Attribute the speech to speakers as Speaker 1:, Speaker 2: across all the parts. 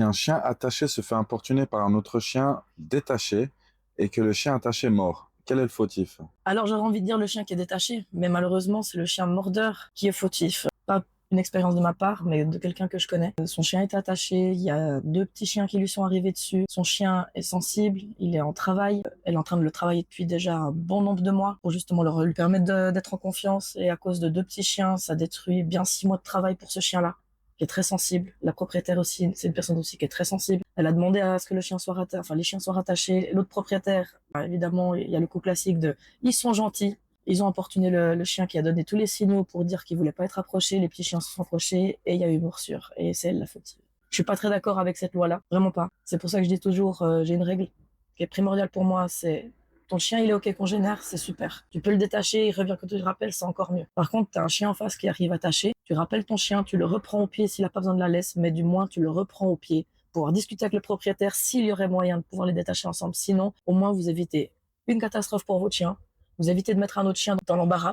Speaker 1: Un chien attaché se fait importuner par un autre chien détaché et que le chien attaché mord. Quel est le fautif?
Speaker 2: Alors j'aurais envie de dire le chien qui est détaché, mais malheureusement c'est le chien mordeur qui est fautif. Pas une expérience de ma part, mais de quelqu'un que je connais. Son chien est attaché, il y a deux petits chiens qui lui sont arrivés dessus. Son chien est sensible, il est en travail. Elle est en train de le travailler depuis déjà un bon nombre de mois pour justement lui permettre d'être en confiance. Et à cause de deux petits chiens, ça détruit bien 6 mois de travail pour ce chien-là, qui est très sensible. La propriétaire aussi, c'est une personne aussi qui est très sensible. Elle a demandé à ce que le chien soit rattaché, enfin les chiens soient rattachés. L'autre propriétaire, évidemment, il y a le coup classique de ils sont gentils. Ils ont importuné le chien qui a donné tous les signaux pour dire qu'il voulait pas être approché. Les petits chiens se sont approchés et il y a eu morsure. Et c'est elle la fautive. Je suis pas très d'accord avec cette loi-là, vraiment pas. C'est pour ça que je dis toujours, j'ai une règle qui est primordiale pour moi, c'est ton chien il est ok congénère, c'est super. Tu peux le détacher, il revient quand tu le rappelles, c'est encore mieux. Par contre, t'as un chien en face qui arrive attaché, tu rappelles ton chien, tu le reprends au pied s'il a pas besoin de la laisse, mais du moins tu le reprends au pied pour pouvoir discuter avec le propriétaire s'il y aurait moyen de pouvoir les détacher ensemble. Sinon, au moins vous évitez une catastrophe pour votre chien, vous évitez de mettre un autre chien dans l'embarras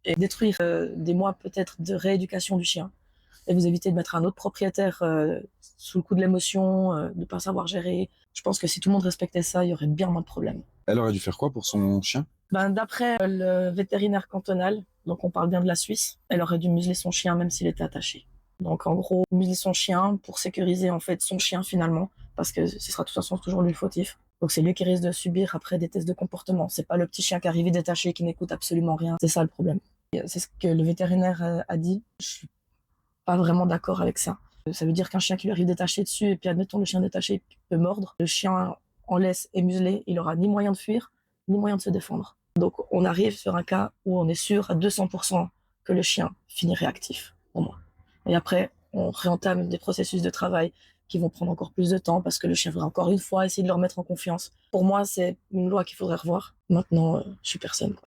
Speaker 2: et détruire des mois peut-être de rééducation du chien. Et vous évitez de mettre un autre propriétaire sous le coup de l'émotion, de ne pas savoir gérer. Je pense que si tout le monde respectait ça, il y aurait bien moins de problèmes.
Speaker 1: Elle aurait dû faire quoi pour son chien?
Speaker 2: Ben, d'après le vétérinaire cantonal, donc on parle bien de la Suisse, elle aurait dû museler son chien même s'il était attaché. Donc en gros, museler son chien pour sécuriser en fait son chien finalement, parce que ce sera de toute façon toujours lui le fautif. Donc c'est lui qui risque de subir après des tests de comportement. C'est pas le petit chien qui arrive détaché qui n'écoute absolument rien. C'est ça le problème. Et c'est ce que le vétérinaire a dit. Je suis pas vraiment d'accord avec ça. Ça veut dire qu'un chien qui lui arrive détaché dessus, et puis admettons le chien détaché peut mordre, le chien en laisse et muselé, il aura ni moyen de fuir, ni moyen de se défendre. Donc on arrive sur un cas où on est sûr à 200% que le chien finit réactif, au moins. Et après, on réentame des processus de travail qui vont prendre encore plus de temps parce que le chien voudra encore une fois essayer de le remettre en confiance. Pour moi, c'est une loi qu'il faudrait revoir. Maintenant, je suis personne, quoi.